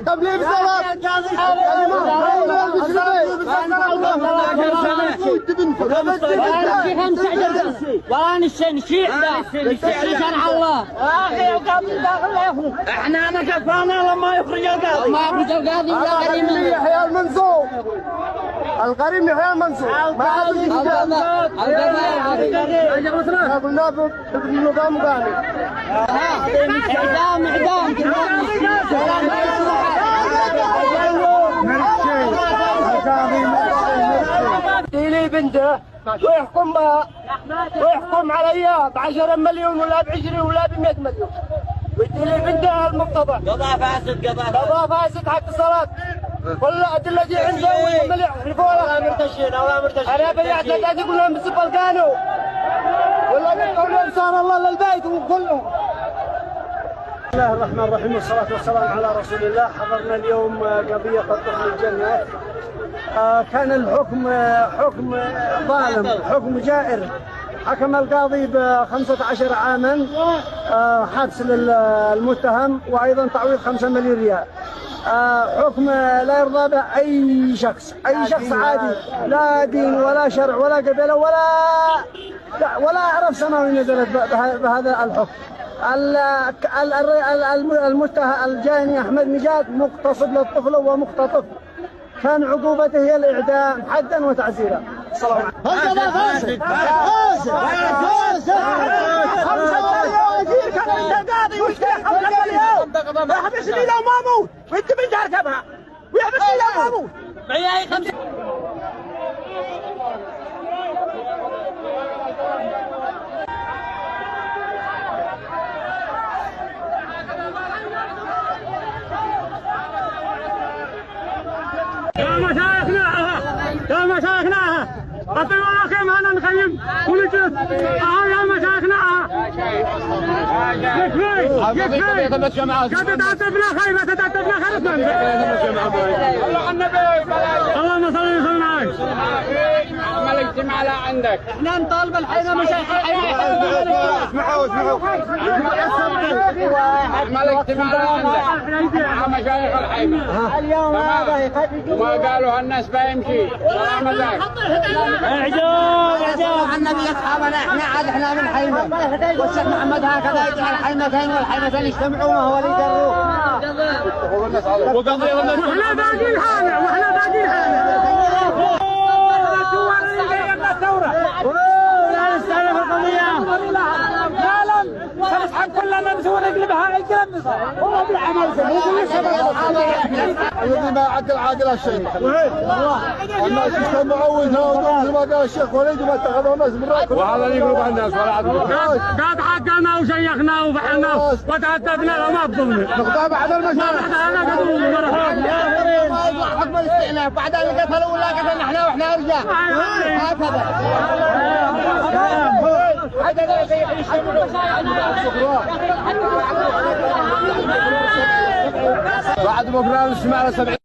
طب ليه بسبب؟ ولا نشيء شرع الله. احنا كفانا لما يخرج القاضي. ما يخرج القاضي ولا غريم. يحيى المنصور. الغريم يحيى المنصور. ما حد يقدر. ابو النافذ النظام قاني. اعدام لي بنته ويحكم بها ويحكم عليها ب10 مليون ولا ب20 ولا ب100 مليون ويدي لي بنته المقتضى قضاء فاسد قضاء فاسد حق الصلاة كل الأدلة دي عنده والمليح لا مرتشين ولا مرتشين أنا بيعت قاعد يقول لهم بسب القانون ولا بيقول لهم صار الله للبيت وكلهم. بسم الله الرحمن الرحيم والصلاة والسلام على رسول الله. حضرنا اليوم قضية الطفل الجنة. كان الحكم حكم ظالم حكم جائر. حكم القاضي ب15 عاما حبس للمتهم وأيضا تعويض 5 مليون ريال. حكم لا يرضى به أي شخص عادي لا دين ولا شرع ولا قبيلة ولا أعرف سماوي نزلت بهذا الحكم. المتهم الجاني أحمد نجاد مغتصب للطفل ومختطف. كان عقوبته هي الإعدام حدا وتعزيرا. السلام عليكم. يحبس لي لو ما اموت وانت بنت اركبها ويحبس لي لو ما اموت. معي 5 يا مشايخنا أطيعوا الله كيف أنا نخيم ونجلس. يا مشايخنا يكفي قد تعتبنا خيبة تعتبنا خيبة. اللهم صل وسلم عليك. عمل اجتماع لا عندك. احنا نطالب الحين مشايخ اسمعوا عمل اجتماع لا عندك مع مشايخ الحيمة. اليوم هذا ما قالوا الناس بيمشي ولا مزاج. اعجاب النبي اصحابنا احنا من حيمة والشيخ محمد هكذا يجمع الحيمتين والحيمتين يجتمعوا وهو اللي يدروه. واحنا باقيين حالنا لا نستعرف القضية خلص حق كلنا نسوي نقلبها الكلام هو بالعمل الذي ما عدل الشيخ الناس يجتمعوا ويتناوبون زي ما قال الشيخ وليد وما اتخذوا الناس من راكب وهذا اللي يقولوا الناس ولا عدل. قد حقنا وشيخنا وفحنا وتعتبنا وما بضمنا نقطع بعد المشاكل حكم الاستئناف بعد اللي قتلوا ولا قتلنا احنا واحنا رجال هكذا. بعد مبرر الاجتماع على 70